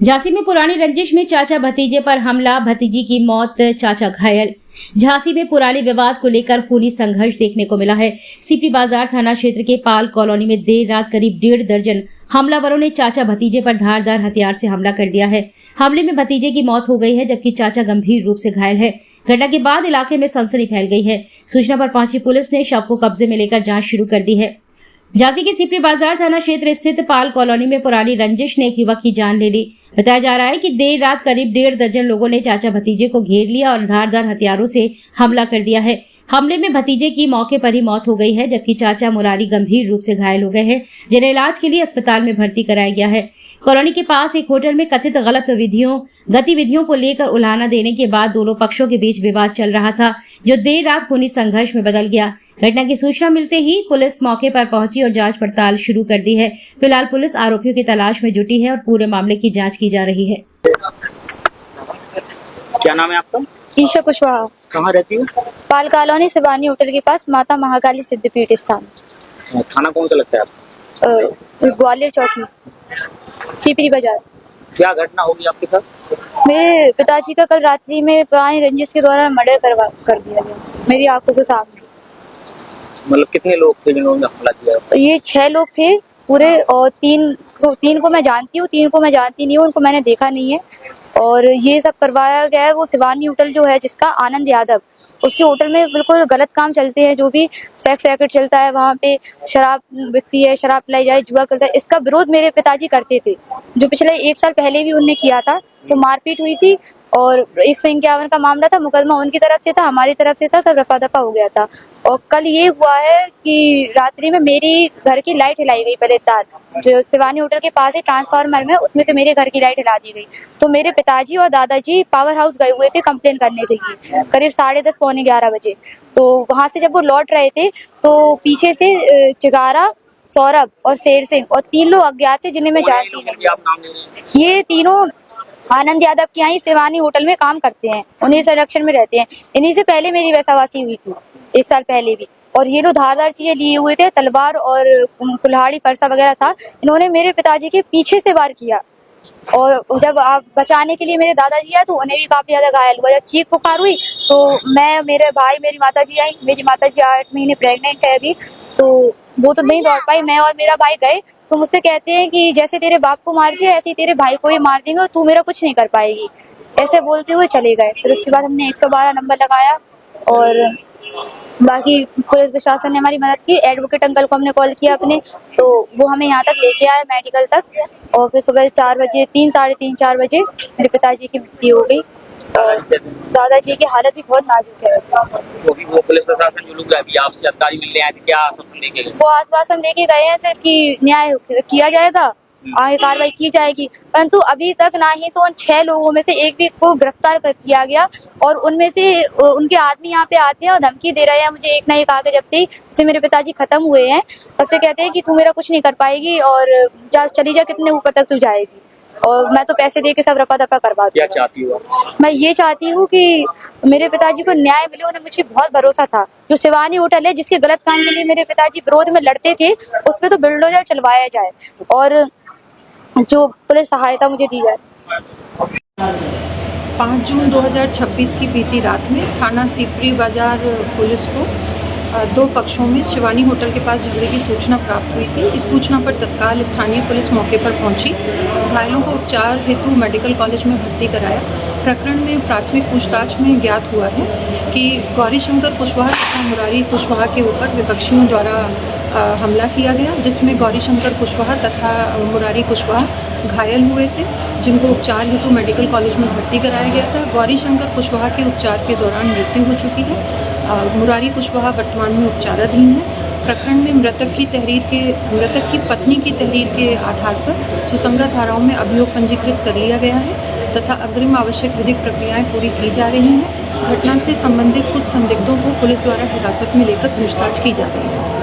झांसी में पुरानी रंजिश में चाचा भतीजे पर हमला, भतीजी की मौत, चाचा घायल। झांसी में पुराने विवाद को लेकर खूनी संघर्ष देखने को मिला है। सीपी बाजार थाना क्षेत्र के पाल कॉलोनी में देर रात करीब 1.5 दर्जन हमलावरों ने चाचा भतीजे पर धारदार हथियार से हमला कर दिया है। हमले में भतीजे की मौत हो गई है, जबकि चाचा गंभीर रूप से घायल है। घटना के बाद इलाके में सनसनी फैल गई है। सूचना पर पहुंची पुलिस ने शव को कब्जे में लेकर जांच शुरू कर दी है। झांसी के सीपी बाजार थाना क्षेत्र स्थित पाल कॉलोनी में पुरानी रंजिश ने एक युवक की जान ले ली। बताया जा रहा है कि देर रात करीब 1.5 दर्जन लोगों ने चाचा भतीजे को घेर लिया और धारदार हथियारों से हमला कर दिया है। हमले में भतीजे की मौके पर ही मौत हो गई है, जबकि चाचा मुरारी गंभीर रूप से घायल हो गए हैं, जिन्हें इलाज के लिए अस्पताल में भर्ती कराया गया है। कॉलोनी के पास एक होटल में कथित गलत गतिविधियों को लेकर उल्हाना देने के बाद दोनों पक्षों के बीच विवाद चल रहा था, जो देर रात खूनी संघर्ष में बदल गया। घटना की सूचना मिलते ही पुलिस मौके पर पहुंची और जांच पड़ताल शुरू कर दी है। फिलहाल पुलिस आरोपियों की तलाश में जुटी है और पूरे मामले की जांच की जा रही है। क्या नाम है आपका? ईशा कुशवाहा। कहाँ रहती हो? पाल कॉलोनी शिवानी होटल के पास, माता महाकाली सिद्धपीठ स्थान। थाना कौन सा लगता है आपको? ग्वालियर चौकी, सीपी बाजार। क्या घटना होगी आपके साथ? मेरे पिताजी का कल रात्रि में पुरानी रंजिश के दौरान मर्डर कर दिया गया मेरी आंखों के सामने। मतलब कितने लोग थे जिन्होंने हमला किया? ये 6 लोग थे पूरे, और 3 को मैं जानती हूँ, 3 को मैं जानती नहीं हूँ, उनको मैंने देखा नहीं है। और ये सब करवाया गया है वो शिवानी होटल जो है, जिसका आनंद यादव, उसके होटल में बिल्कुल गलत काम चलते हैं। जो भी सेक्स रैकेट चलता है, वहाँ पे शराब बिकती है, शराब पिलाई जाए, जुआ करता है। इसका विरोध मेरे पिताजी करते थे, जो पिछले 1 साल पहले भी उनने किया था। तो मारपीट हुई थी और 151 का मामला था, मुकदमा उनकी तरफ से था, हमारी तरफ से था, सब रफा दफा हो गया था। और कल ये हुआ है कि रात्रि में मेरी घर की लाइट हिलाई गई, पहले तार जो शिवानी होटल के पास ही ट्रांसफार्मर में, उसमें से मेरे घर की लाइट हिला दी गई। तो मेरे पिताजी और दादाजी पावर हाउस गए हुए थे कंप्लेन करने के लिए, करीब 10:30 पौने 11 बजे। तो वहां से जब वो लौट रहे थे तो पीछे से चिगारा, सौरभ और शेर सिंह और 3 लोग अज्ञात थे, जिन्हें मैं जानती नहीं। ये तीनों आनंद यादव के यहाँ शिवानी होटल में काम करते हैं, उन्हीं संरक्षण में रहते हैं। इन्हीं से पहले मेरी वैसावासी हुई थी 1 साल पहले भी। और ये लोग धारदार चीजें लिए हुए थे, तलवार और कुल्हाड़ी फरसा वगैरह था। इन्होंने मेरे पिताजी के पीछे से वार किया और जब आप बचाने के लिए मेरे दादाजी आए तो उन्हें भी काफी ज्यादा घायल हुआ। जब चीख पुकार हुई तो मैं, मेरे भाई, मेरी माताजी आई। मेरी माताजी 8 महीने प्रेग्नेंट है अभी, तो वो तो नहीं दौड़ पाई। मैं और मेरा भाई गए तो मुझसे कहते हैं कि जैसे तेरे बाप को मार दिया, ऐसे ही तेरे भाई को ही मार देंगे और तू मेरा कुछ नहीं कर पाएगी, ऐसे बोलते हुए चले गए। फिर उसके बाद हमने 112 नंबर लगाया और बाकी पुलिस प्रशासन ने हमारी मदद की। एडवोकेट अंकल को हमने कॉल किया अपने, तो वो हमें यहाँ तक लेके आए मेडिकल तक। और फिर सुबह 4 बजे, 3, साढ़े 3, 4 बजे मेरे पिताजी की मृत्यु हो गई। और दादाजी की हालत भी बहुत नाजुक है। वो पुलिस प्रशासन जो लोग अभी आपसे जानकारी मिलने आए थे, क्या आश्वासन देके गए? वो आश्वासन देके गए हैं सिर्फ कि न्याय किया जाएगा, आगे कार्रवाई की जाएगी, परंतु अभी तक ना ही तो उन 6 लोगों में से एक भी को गिरफ्तार किया गया। और उनमें से उनके आदमी यहाँ पे आते हैं और धमकी दे रहे हैं मुझे एक ना एक आके, जब से मेरे पिताजी खत्म हुए हैं तब से कहते हैं कि तू मेरा कुछ नहीं कर पाएगी और चली जा, कितने ऊपर तक तू जाएगी, और मैं तो पैसे दे के सब रफा दफा करवा दूंगा। क्या चाहती हो? मैं ये चाहती हूँ कि मेरे पिताजी को न्याय मिले। उन्हें मुझे बहुत भरोसा था। जो शिवानी होटल है, जिसके गलत काम के लिए मेरे पिताजी विरोध में लड़ते थे, उस पर तो बिल्डोजर चलवाया जाए और जो पुलिस सहायता मुझे दी जाए। 5 जून 2026 की बीती रात में थाना सीपी बाजार पुलिस को 2 पक्षों में शिवानी होटल के पास झगड़े की सूचना प्राप्त हुई थी। इस सूचना पर तत्काल स्थानीय पुलिस मौके पर पहुंची। घायलों को उपचार हेतु मेडिकल कॉलेज में भर्ती कराया। प्रकरण में प्राथमिक पूछताछ में ज्ञात हुआ है कि गौरीशंकर कुशवाहा तथा मुरारी कुशवाहा के ऊपर विपक्षियों द्वारा हमला किया गया, जिसमें गौरीशंकर कुशवाहा तथा मुरारी कुशवाहा घायल हुए थे, जिनको उपचार हेतु मेडिकल कॉलेज में भर्ती कराया गया था। गौरीशंकर कुशवाहा के उपचार के दौरान मृत्यु हो चुकी है। मुरारी कुशवाहा वर्तमान में उपचाराधीन है। प्रकरण में मृतक की पत्नी की तहरीर के आधार पर सुसंगत धाराओं में अभियोग पंजीकृत कर लिया गया है तथा अग्रिम आवश्यक विधिक प्रक्रियाएं पूरी की जा रही हैं। घटना से संबंधित कुछ संदिग्धों को पुलिस द्वारा हिरासत में लेकर पूछताछ की जा रही है।